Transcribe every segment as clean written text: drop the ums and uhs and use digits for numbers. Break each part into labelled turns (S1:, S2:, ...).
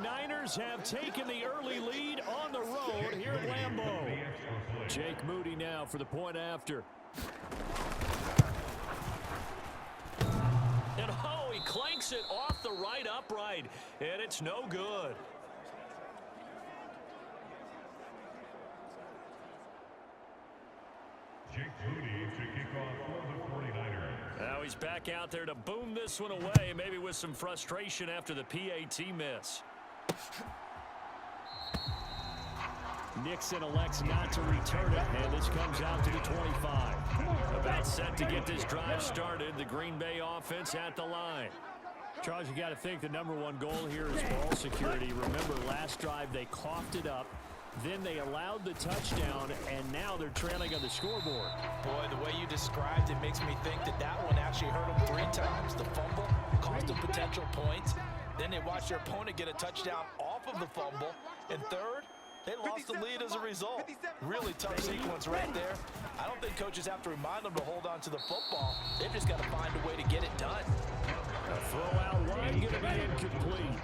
S1: Niners have taken the early lead on the road here at Lambeau. Jake Moody now for the point after. And oh, he clanks it off the right upright, and it's no good.
S2: Jake Moody to kick off for the 49ers.
S1: Now he's back out there to boom this one away, maybe with some frustration after the PAT miss. Nixon elects not to return it, and this comes out to the 25. About set to get this drive started, the Green Bay offense at the line. Charles, you got to think the #1 goal here is ball security. Remember, last drive they coughed it up. Then they allowed the touchdown, and now they're trailing on the scoreboard.
S3: Boy, the way you described it makes me think that that one actually hurt them 3 times. The fumble cost them potential points. Then they watched their opponent get a touchdown off of the fumble. And third, they lost the lead as a result. Really tough sequence right there. I don't think coaches have to remind them to hold on to the football. They've just got to find a way to get it done.
S1: A throw out wide, going to be incomplete.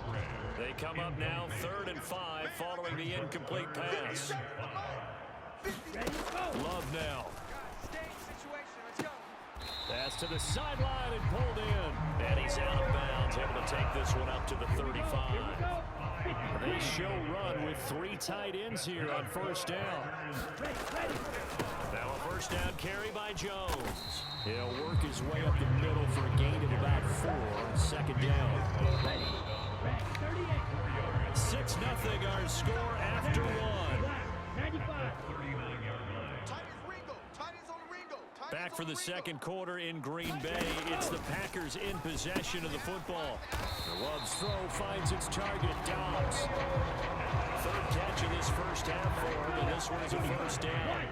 S1: They come up now 3rd and 5 following the incomplete pass. Love now. Pass to the sideline and pulled in. And he's out of bounds, able to take this one up to the 35. They show run with 3 tight ends here on 1st down. Now a 1st down carry by Jones. He'll work his way up the middle for a gain of about 4. 2nd down. 6-0 our score after 1. Back for the 2nd quarter in Green Bay. It's the Packers in possession of the football. Love's throw finds its target, Dobbs. 3rd catch of this 1st half for him, and this one is a 1st down.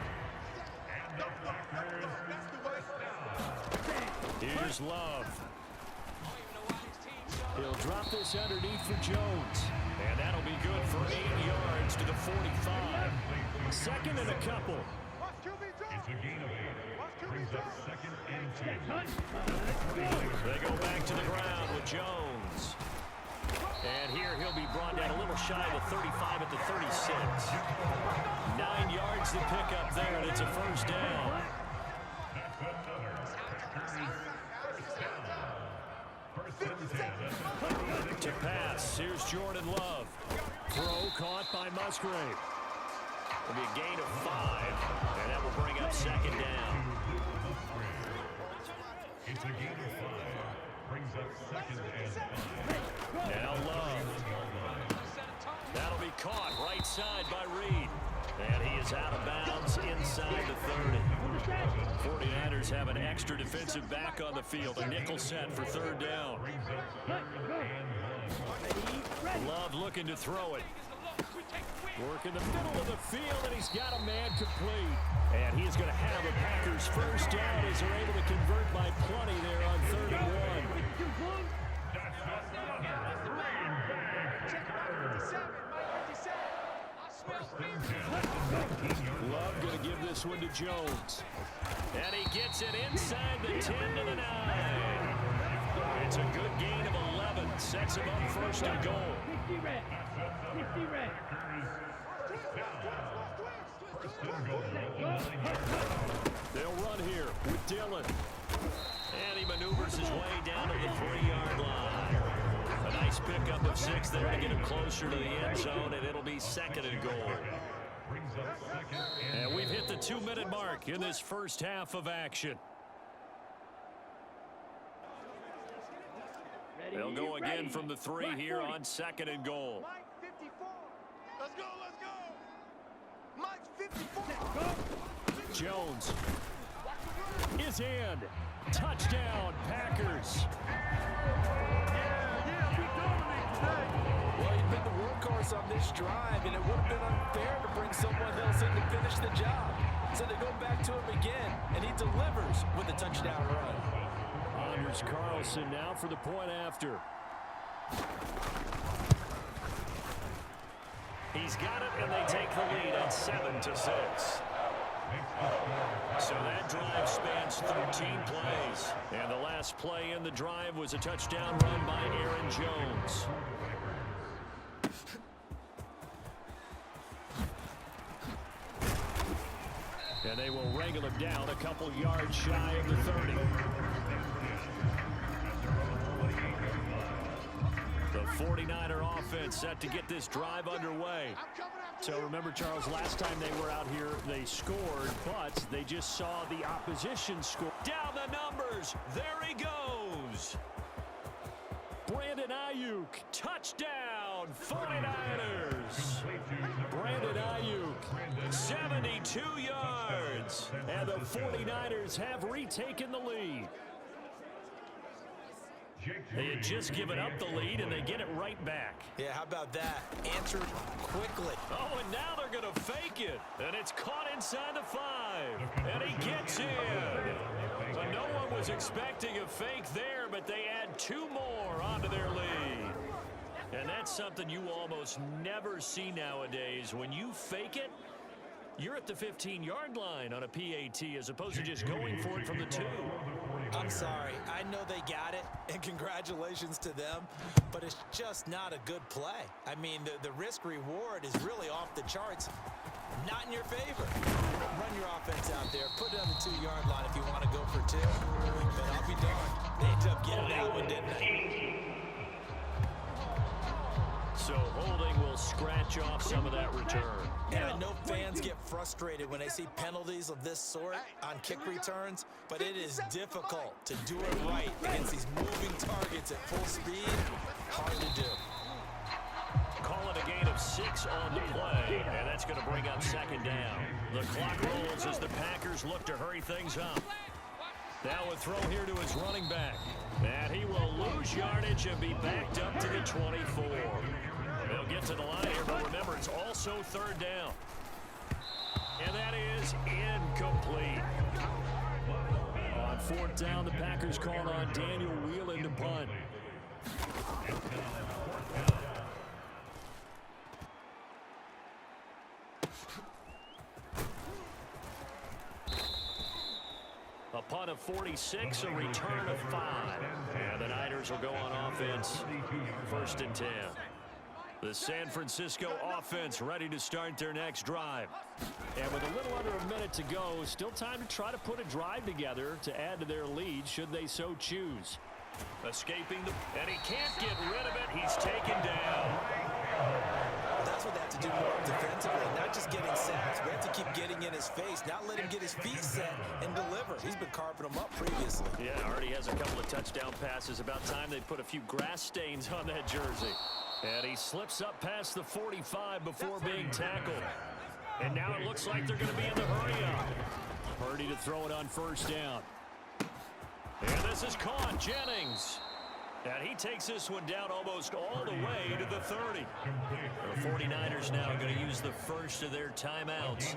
S1: Here's Love. He'll drop this underneath for Jones. And that'll be good for 8 yards to the 45. 2nd and a couple.
S2: It's a gain of 8. Brings up 2nd and 10.
S1: They go back to the ground with Jones. And here he'll be brought down a little shy of the 35 at the 36. 9 yards to pick up there, and it's a 1st down. To pass, here's Jordan Love. Throw caught by Musgrave. It'll be a gain of 5, and that will bring up 2nd down.
S2: It's a gain of 5. Brings up 2nd and 5.
S1: Now Love. That'll be caught right side by Reed. And he is out of bounds inside the 30. 49ers have an extra defensive back on the field. A nickel set for 3rd down. Love looking to throw it. Work in the middle of the field, and he's got a man complete. And he's going to have a Packers 1st down as they're able to convert by plenty there on 3rd and 1. Love going to give this one to Jones. And he gets it inside the 10 to the 9. It's a good gain of 11. Sets him up 1st and goal. They'll run here with Dillon. And he maneuvers his way down to the 3-yard line. A nice pickup of 6 there to get him closer to the end zone, and it'll be 2nd and goal. And we've hit the 2-minute mark in this 1st half of action. They'll go again from the 3 here on 2nd and goal.
S4: Let's go, let's go. Mike 54.
S1: Jones is in. Touchdown, Packers.
S3: Well, he'd been the workhorse on this drive, and it would have been unfair to bring someone else in to finish the job. So they go back to him again, and he delivers with a touchdown run.
S1: Anders Carlson now for the point after. He's got it, and they take the lead at 7-6. So that drive spans 13 plays. And the last play in the drive was a touchdown run by Aaron Jones. And they will wrangle him down a couple yards shy of the 30. The 49er offense set to get this drive underway. So remember, Charles, last time they were out here, they scored, but they just saw the opposition score. Down the numbers. There he goes. Brandon Ayuk, touchdown, 49ers. Brandon Ayuk, 72 yards. And the 49ers have retaken the lead. They had just given up the lead, and they get it right back.
S3: Yeah, how about that? Answered quickly.
S1: Oh, and now they're going to fake it. And it's caught inside the 5. And he gets in. But no one was expecting a fake there, but they add 2 more onto their lead. And that's something you almost never see nowadays. When you fake it, you're at the 15-yard line on a PAT as opposed to just going for it from the 2.
S3: I'm sorry. I know they got it, and congratulations to them, but it's just not a good play. I mean, the risk-reward is really off the charts. Not in your favor. Run your offense out there. Put it on the 2-yard line if you want to go for 2. But I'll be darned. They ended up getting that one, didn't they?
S1: So holding will scratch off some of that return.
S3: And I know fans get frustrated when they see penalties of this sort on kick returns, but it is difficult to do it right against these moving targets at full speed. Hard to do.
S1: Call it a gain of 6 on the play, and that's going to bring up 2nd down. The clock rolls as the Packers look to hurry things up. Now a throw here to his running back. And he will lose yardage and be backed up to the 24. They'll get to the line here, but remember, it's also 3rd down. And that is incomplete. On 4th down, the Packers called on Daniel Whelan to punt. A punt of 46, a return of 5. And the Niners will go on offense, 1st and 10. The San Francisco offense ready to start their next drive. And with a little under a minute to go, still time to try to put a drive together to add to their lead should they so choose. Escaping and he can't get rid of it. He's taken down.
S3: That's what they have to do more defensively, not just getting sacks. We have to keep getting in his face, not let him get his feet set and deliver. He's been carving them up previously.
S1: Yeah, already has a couple of touchdown passes. About time they put a few grass stains on that jersey. And he slips up past the 45 before being tackled. And now it looks like they're going to be in the hurry-up. Purdy to throw it on 1st down. And this is caught. Jennings. And he takes this one down almost all the way to the 30. The 49ers now going to use the first of their timeouts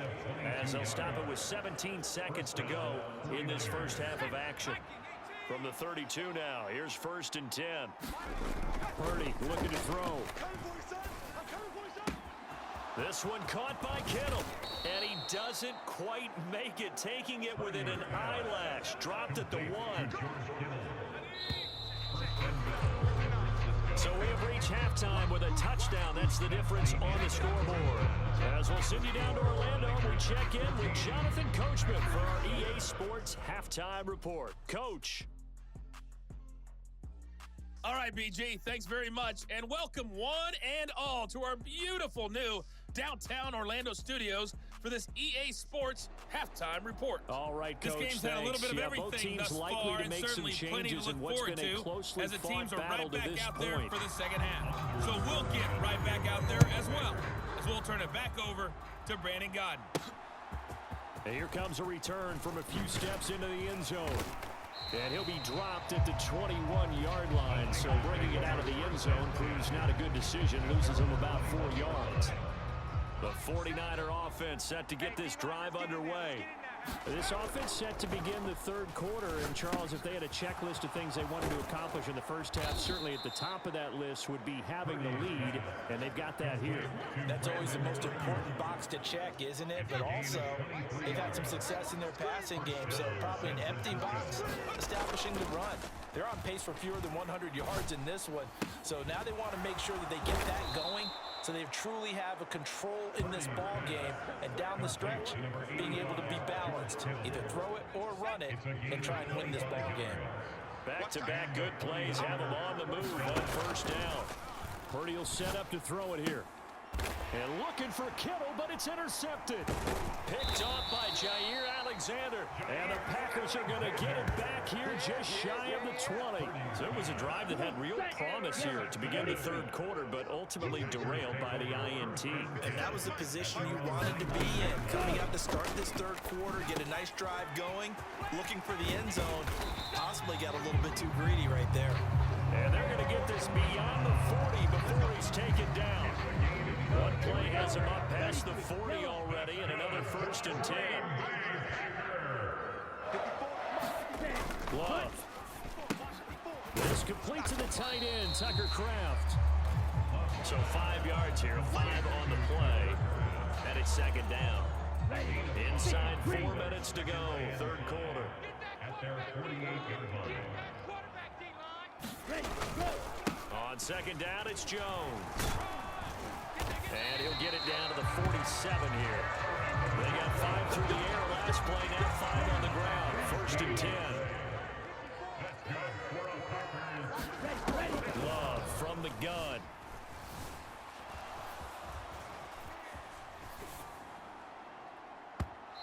S1: as they'll stop it with 17 seconds to go in this first half of action. From the 32 now, here's 1st and 10. Purdy looking to throw. This one caught by Kittle. And he doesn't quite make it, taking it within an eyelash. Dropped at the 1. So we have reached halftime with a touchdown. That's the difference on the scoreboard. As we'll send you down to Orlando, we check in with Jonathan Coachman for our EA Sports Halftime Report. Coach.
S5: All right, BG, thanks very much, and welcome one and all to our beautiful new downtown Orlando studios for this EA Sports Halftime Report.
S1: All right, Coach,
S5: this game's had a little bit of everything thus far, and certainly plenty to look forward to as the teams are right back out there for the second half. So we'll get right back out there as well, as we'll turn it back over to Brandon Godden.
S1: And here comes a return from a few steps into the end zone. And he'll be dropped at the 21-yard line, so bringing it out of the end zone proves not a good decision, loses him about 4 yards. The 49er offense set to get this drive underway. This offense set to begin the 3rd quarter, and Charles, if they had a checklist of things they wanted to accomplish in the first half, certainly at the top of that list would be having the lead, and they've got that here.
S3: That's always the most important box to check, isn't it? But also, they've had some success in their passing game, so probably an empty box establishing the run. They're on pace for fewer than 100 yards in this one, so now they want to make sure that they get that going So they truly have a control in this ball game, and down the stretch, being able to be balanced, either throw it or run it, and try and win this ball game.
S1: Back-to-back good plays have him on the move on first down. Purdy will set up to throw it here. And looking for Kittle, but it's intercepted. Picked off by Jair Alexander. And the Packers are going to get it back here just shy of the 20. So it was a drive that had real promise here to begin the third quarter, but ultimately derailed by the INT.
S3: And that was the position you wanted to be in. Coming out to start this third quarter, get a nice drive going, looking for the end zone. Possibly got a little bit too greedy right there.
S1: And they're going to get this beyond the 40 before he's taken down. One play has him up past the 40 already, and another 1st and 10. Glove. This complete to the tight end, Tucker Kraft. So 5 yards here, 5 on the play, and it's 2nd down. Inside 4 minutes to go, third quarter.
S2: At their 48-yard line.
S1: On 2nd down, it's Jones. And he'll get it down to the 47 here. They got 5 through the air last play, now 5 on the ground. 1st and 10. Love from the gun.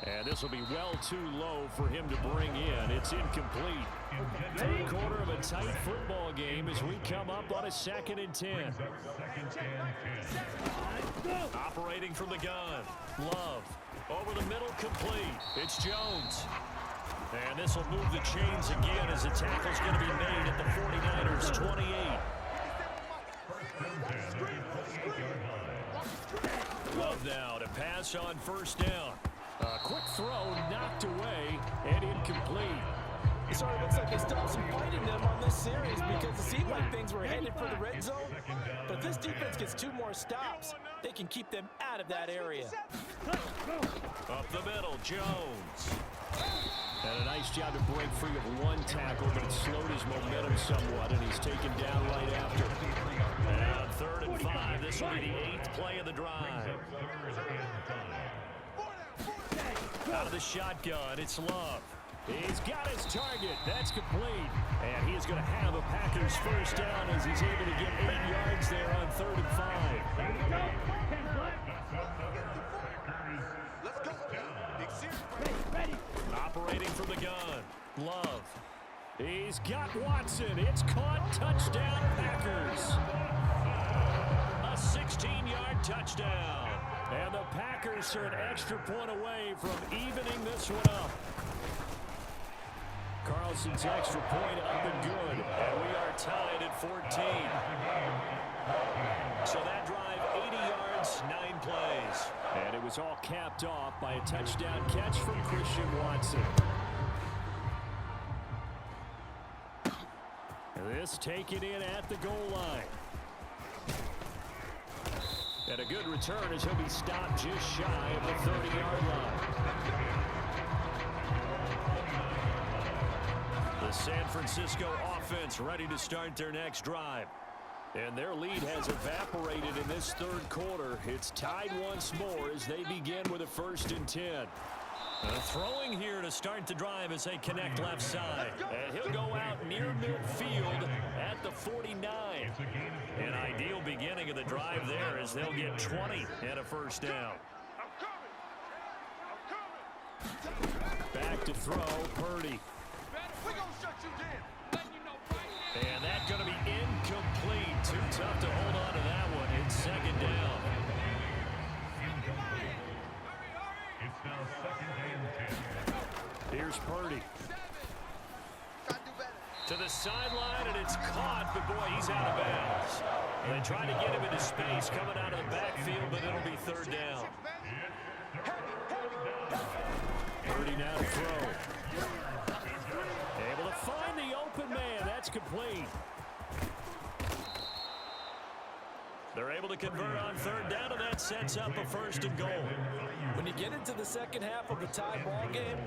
S1: And this will be well too low for him to bring in. It's incomplete. Third quarter of a tight football game as we come up on a 2nd and 10. Operating from the gun. Love. Over the middle, complete. It's Jones. And this will move the chains again as the tackle's going to be made at the 49ers 28. Love now to pass on 1st down. A quick throw knocked away and incomplete.
S3: It sort of looks like they still have some fight in them on this series because it seemed like things were headed for the red zone. But if this defense gets 2 more stops, they can keep them out of that area.
S1: Up the middle, Jones. And a nice job to break free of 1 tackle, but it slowed his momentum somewhat, and he's taken down right after. And 3rd and 5, this will be the 8th play of the drive. Out of the shotgun, it's Love. He's got his target. That's complete. And he is going to have a Packers 1st down as he's able to get 8 yards there on 3rd and 5.
S4: Let's go.
S1: Operating from the gun. Love. He's got Watson. It's caught. Touchdown, Packers. A 16-yard touchdown. And the Packers are an extra point away from evening this one up. Carlson's extra point up and good. And we are tied at 14. So that drive, 80 yards, 9 plays. And it was all capped off by a touchdown catch from Christian Watson. This taken in at the goal line. And a good return as he'll be stopped just shy of the 30-yard line. The San Francisco offense ready to start their next drive. And their lead has evaporated in this third quarter. It's tied once more as they begin with a 1st and 10. Throwing here to start the drive as they connect left side. And he'll go out near midfield at the 49. An ideal beginning of the drive there as they'll get 20 and a 1st down. Back to throw, Purdy. And that's going to be incomplete. Too tough to hold on to that one. It's 2nd down.
S2: It's now 2nd and 10.
S1: Here's Purdy. To the sideline, and it's caught, but boy, he's out of bounds. They try to get him into space coming out of the backfield, but it'll be 3rd down. Purdy now to throw. Able to find the open man. That's complete. They're able to convert on 3rd down, and that sets up a 1st and goal.
S3: When you get into the second half of a tie ball game,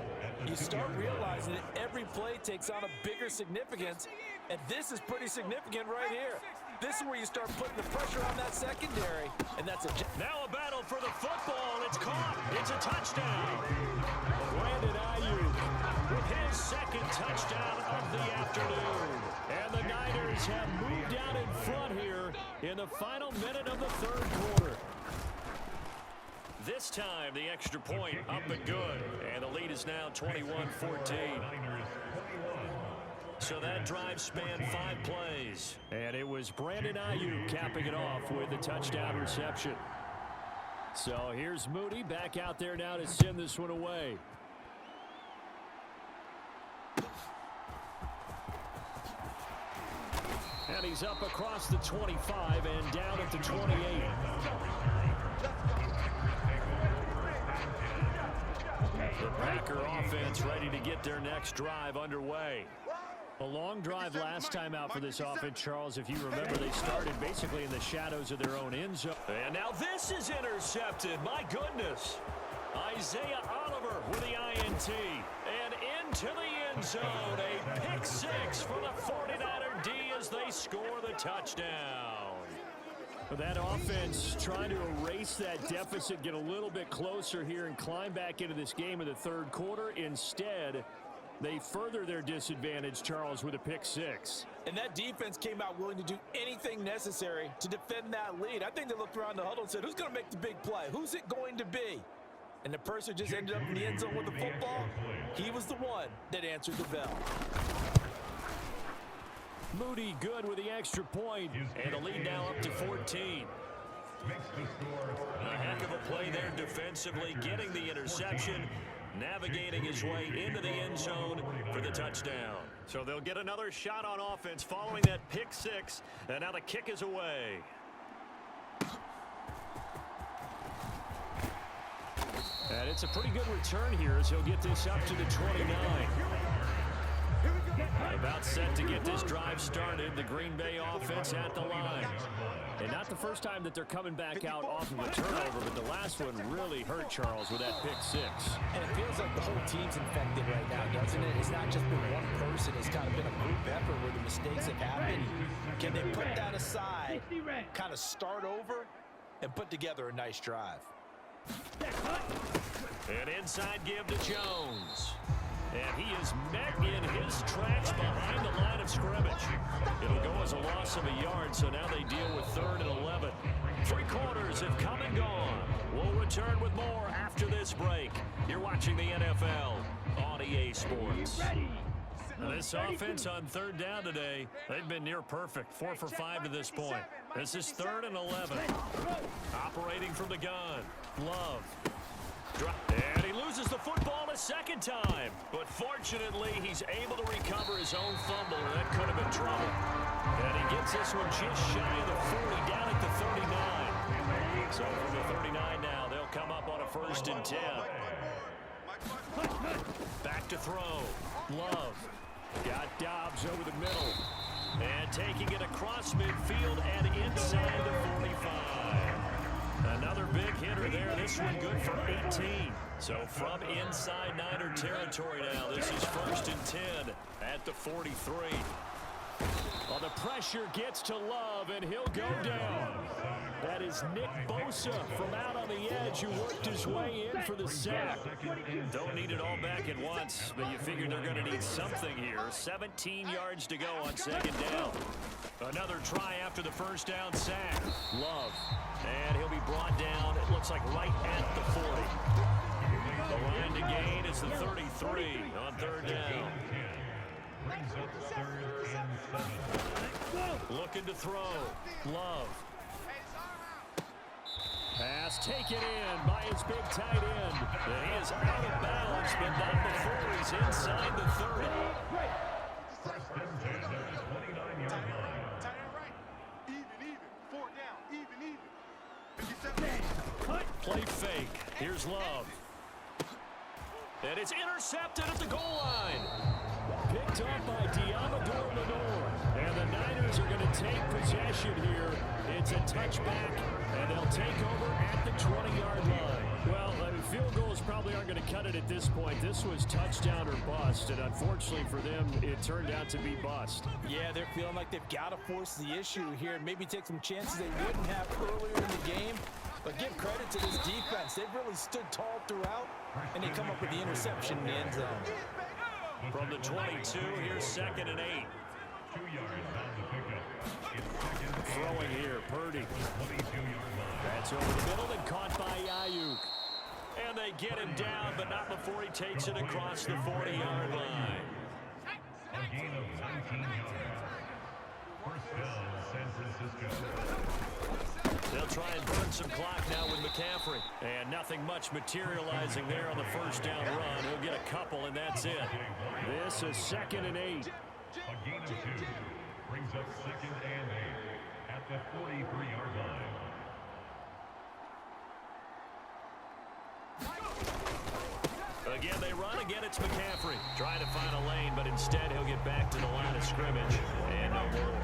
S3: you start realizing that every play takes on a bigger significance, and this is pretty significant right here. This is where you start putting the pressure on that secondary, And that's a...
S1: Now a battle for the football. It's caught. It's a touchdown. Brandon Ayuk with his second touchdown of the afternoon. And the Niners have moved out in front here in the final minute of the third quarter. This time, the extra point up and good. And the lead is now 21-14. So that drive spanned 5 plays. And it was Brandon Ayuk capping it off with a touchdown reception. So here's Moody back out there now to send this one away. And he's up across the 25 and down at the 28. The Packer offense ready to get their next drive underway. A long drive last time out for this offense, Charles. If you remember, they started basically in the shadows of their own end zone. And now this is intercepted. My goodness. Isaiah Oliver with the INT. And into the end zone. A pick six for the 49er D as they score the touchdown. That offense trying to erase that deficit, get a little bit closer here and climb back into this game in the third quarter. Instead, they further their disadvantage, Charles, with a pick six.
S3: And that defense came out willing to do anything necessary to defend that lead. I think they looked around the huddle and said, who's going to make the big play? Who's it going to be? And the person just ended up in the end zone with the football. He was the one that answered the bell.
S1: Moody good with the extra point, and the lead now up to 14. A heck of a play there defensively, getting the interception, navigating his way into the end zone for the touchdown. So they'll get another shot on offense following that pick six, and now the kick is away. And it's a pretty good return here as he'll get this up to the 29. About set to get this drive started, the Green Bay offense at the line. And not the first time that they're coming back out off of a turnover, but the last one really hurt, Charles, with that pick six.
S3: And it feels like the whole team's infected right now, doesn't it? It's not just been one person. It's kind of been a group effort where the mistakes have happened. Can they put that aside, kind of start over, and put together a nice drive?
S1: An inside give to Jones. And he is met in his tracks behind the line of scrimmage. It'll go as a loss of a yard, so now they deal with 3rd and 11. 3 quarters have come and gone. We'll return with more after this break. You're watching the NFL on EA Sports. This offense on 3rd down today, they've been near perfect. 4 for 5 to this point. This is 3rd and 11. Operating from the gun. Love. And he loses the football a second time. But fortunately, he's able to recover his own fumble, or that could have been trouble. And he gets this one just shy of the 40, down at the 39. So from the 39 now, they'll come up on a 1st and 10. Back to throw. Love. Got Dobbs over the middle. And taking it across midfield and inside the 45. Another big hitter there. This one good for 18. So from inside Niner territory now, this is 1st and 10 at the 43. Well, the pressure gets to Love, and he'll go down. That is Nick Bosa from out on the edge who worked his way in for the sack. Don't need it all back at once, but you figure they're going to need something here. 17 yards to go on 2nd down. Another try after the 1st down sack. Love. And he'll be brought down, it looks like right at the 40. The line to gain is the 33 on 3rd down. Looking to throw. Love. Pass taken in by his big tight end. And he is out of bounds, but not before he's inside the 30.
S2: First and 10 at the 29-yard line.
S4: Even. 4 down. Even.
S1: Play fake. Here's Love. And it's intercepted at the goal line. Picked up by Diamador Lenore. And the Niners are going to take possession here. It's a touchback, and they'll take over at the 20-yard line. Well, field goals probably aren't going to cut it at this point. This was touchdown or bust, and unfortunately for them, it turned out to be bust.
S3: Yeah, they're feeling like they've got to force the issue here and maybe take some chances they wouldn't have earlier in the game. credit to this defense. They've really stood tall throughout, and they come up with the interception in the end zone.
S1: From the 22, here's 2nd and 8.
S2: 2 yards down the pickup. It's 2nd and 8.
S1: Throwing here, Purdy.
S2: 22-yard line.
S1: That's over the middle and caught by Ayuk. And they get him down, but not before he takes it across the 40-yard line.
S2: A gain of 19 yards. First down, San Francisco.
S1: They'll try and burn some clock now with McCaffrey. And nothing much materializing there on the first down run. He'll get a couple, and that's it. This is 2nd and 8.
S2: A gain of 2. Brings up 2nd and 8 at the 43-yard line.
S1: Again, they run. Again, it's McCaffrey. Trying to find a lane, but instead he'll get back to the line of scrimmage. And no more.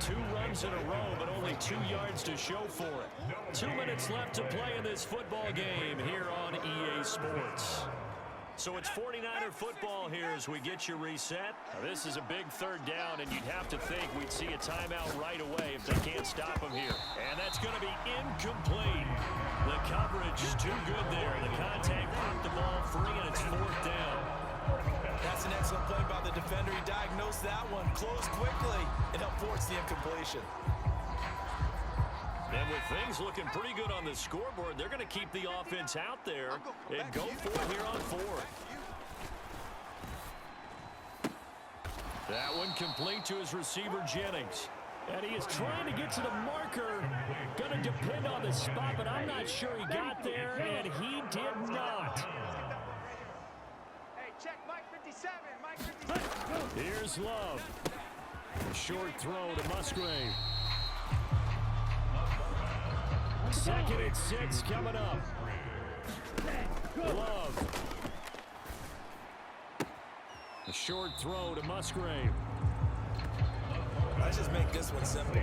S1: 2 runs in a row, but only 2 yards to show for it. 2 minutes left to play in this football game here on EA Sports. So it's 49er football here as we get you reset. Now, this is a big 3rd down, and you'd have to think we'd see a timeout right away if they can't stop him here. And that's going to be incomplete. The coverage is too good there. The contact popped the ball free, and it's 4th down.
S3: That's an excellent play by the defender. He diagnosed that one, closed quickly, and helped force the incompletion.
S1: And with things looking pretty good on the scoreboard, they're going to keep the offense out there and go for it here on 4th. That one complete to his receiver, Jennings. And he is trying to get to the marker. Going to depend on the spot, but I'm not sure he got there, and he did not.
S4: Hey, check Mike 57, Mike 57.
S1: Here's Love. A short throw to Musgrave. 2nd and 6 coming up. Love. A short throw to Musgrave.
S3: Let's just make this one simple.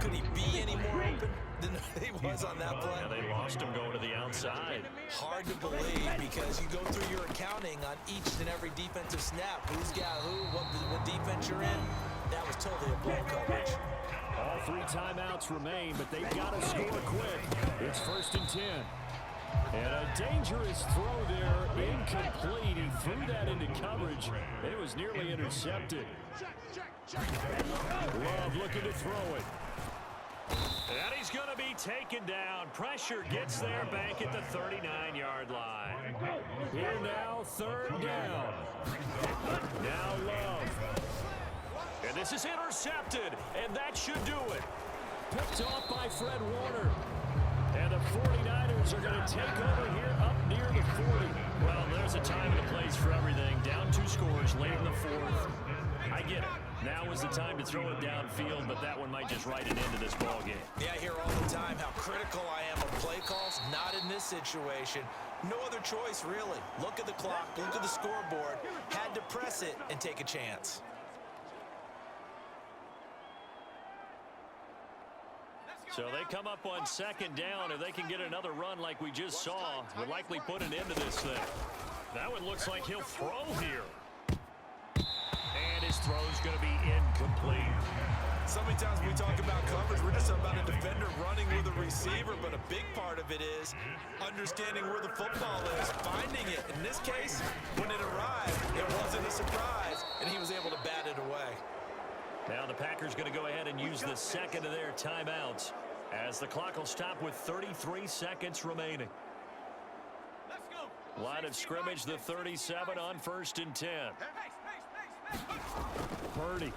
S3: Could he be any more open than he was on that play?
S1: Yeah, they lost him going to the outside.
S3: Hard to believe because you go through your accounting on each and every defensive snap. Who's got who, what defense you're in. That was totally a blown coverage.
S1: All 3 timeouts remain, but they've got to score quick. It's 1st and 10. And a dangerous throw there, incomplete. He threw that into coverage. It was nearly intercepted. Love looking to throw it. And he's going to be taken down. Pressure gets there back at the 39-yard line. Here now, 3rd down. Now Love. And this is intercepted, and that should do it. Picked off by Fred Warner. And the 49ers are going to take over here up near the 40. Well, there's a time and a place for everything. Down 2 scores late in the 4th. I get it. Now is the time to throw it downfield, but that one might just write an end to this ball game.
S3: Yeah, I hear all the time how critical I am of play calls. Not in this situation. No other choice, really. Look at the clock, look at the scoreboard. Had to press it and take a chance.
S1: So they come up on 2nd down. If they can get another run like we just saw, would likely put an end to this thing. That one looks like he'll throw here. And his throw's going to be incomplete.
S3: So many times we talk about coverage, we're just about a defender running with a receiver, but a big part of it is understanding where the football is, finding it. In this case, when it arrived, it wasn't a surprise, and he was able to bat it away.
S1: Now the Packers going to go ahead and use the 2nd of their timeouts as the clock will stop with 33 seconds remaining. Line of scrimmage, the 37 on 1st and 10. Purdy.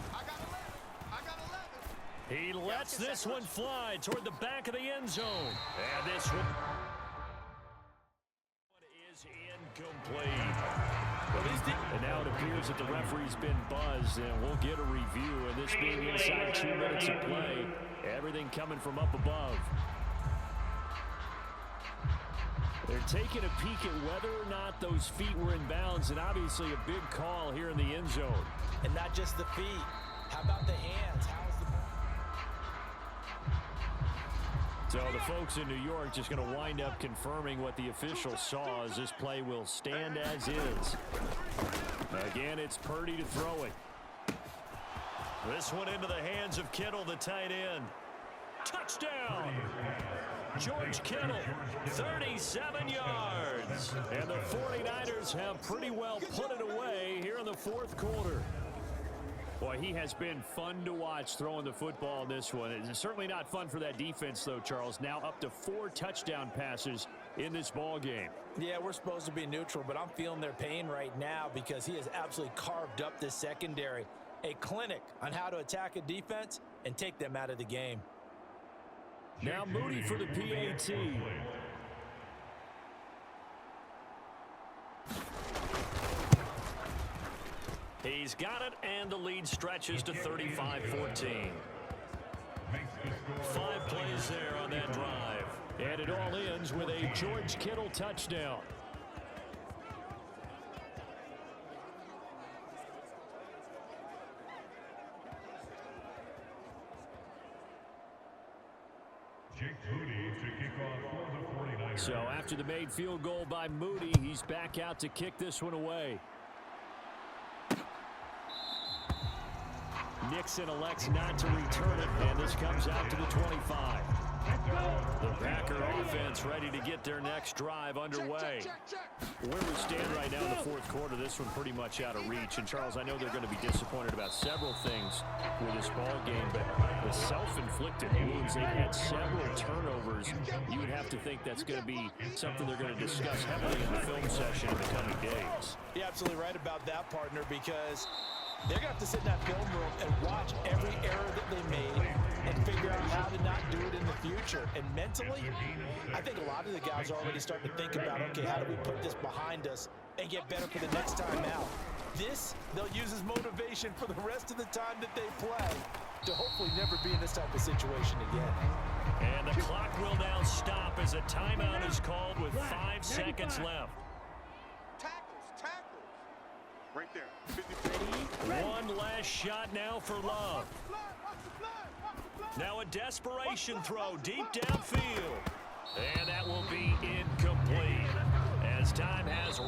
S1: He lets this one fly toward the back of the end zone. And this one is incomplete. And now it appears that the referee's been buzzed, and we'll get a review. And this being inside 2 minutes of play, everything coming from up above. They're taking a peek at whether or not those feet were in bounds, and obviously a big call here in the end zone.
S3: And not just the feet. How about the hands? How's the...
S1: So the folks in New York just going to wind up confirming what the official saw as this play will stand as is. Again, it's Purdy to throw it. This one into the hands of Kittle, the tight end. Touchdown! George Kittle, 37 yards. And the 49ers have pretty well put it away here in the fourth quarter. Boy, he has been fun to watch throwing the football in this one. It's certainly not fun for that defense, though, Charles. Now up to 4 touchdown passes in this ball game.
S3: Yeah, we're supposed to be neutral, but I'm feeling their pain right now because he has absolutely carved up this secondary. A clinic on how to attack a defense and take them out of the game.
S1: Now Moody for the PAT. He's got it, and the lead stretches to 35-14. 5 plays there on that drive. And it all ends with a George Kittle touchdown. So after the made field goal by Moody, he's back out to kick this one away. Nixon elects not to return it, and this comes out to the 25. The Packer offense ready to get their next drive underway. Where we stand right now in the fourth quarter, this one pretty much out of reach. And, Charles, I know they're going to be disappointed about several things with this ball game, but the self-inflicted wounds, they've had several turnovers. You would have to think that's going to be something they're going to discuss heavily in the film session in the coming days.
S3: You're absolutely right about that, partner, because they're going to have to sit in that film room and watch every error that they made and figure out how to not do it in the future. And mentally, I think a lot of the guys are already starting to think about, okay, how do we put this behind us and get better for the next time out? This, they'll use as motivation for the rest of the time that they play to hopefully never be in this type of situation again.
S1: And the clock will now stop as a timeout is called with 5 seconds left.
S4: Tackles. Right there.
S1: One last shot now for Love. Now a desperation throw deep downfield. And that will be incomplete as time has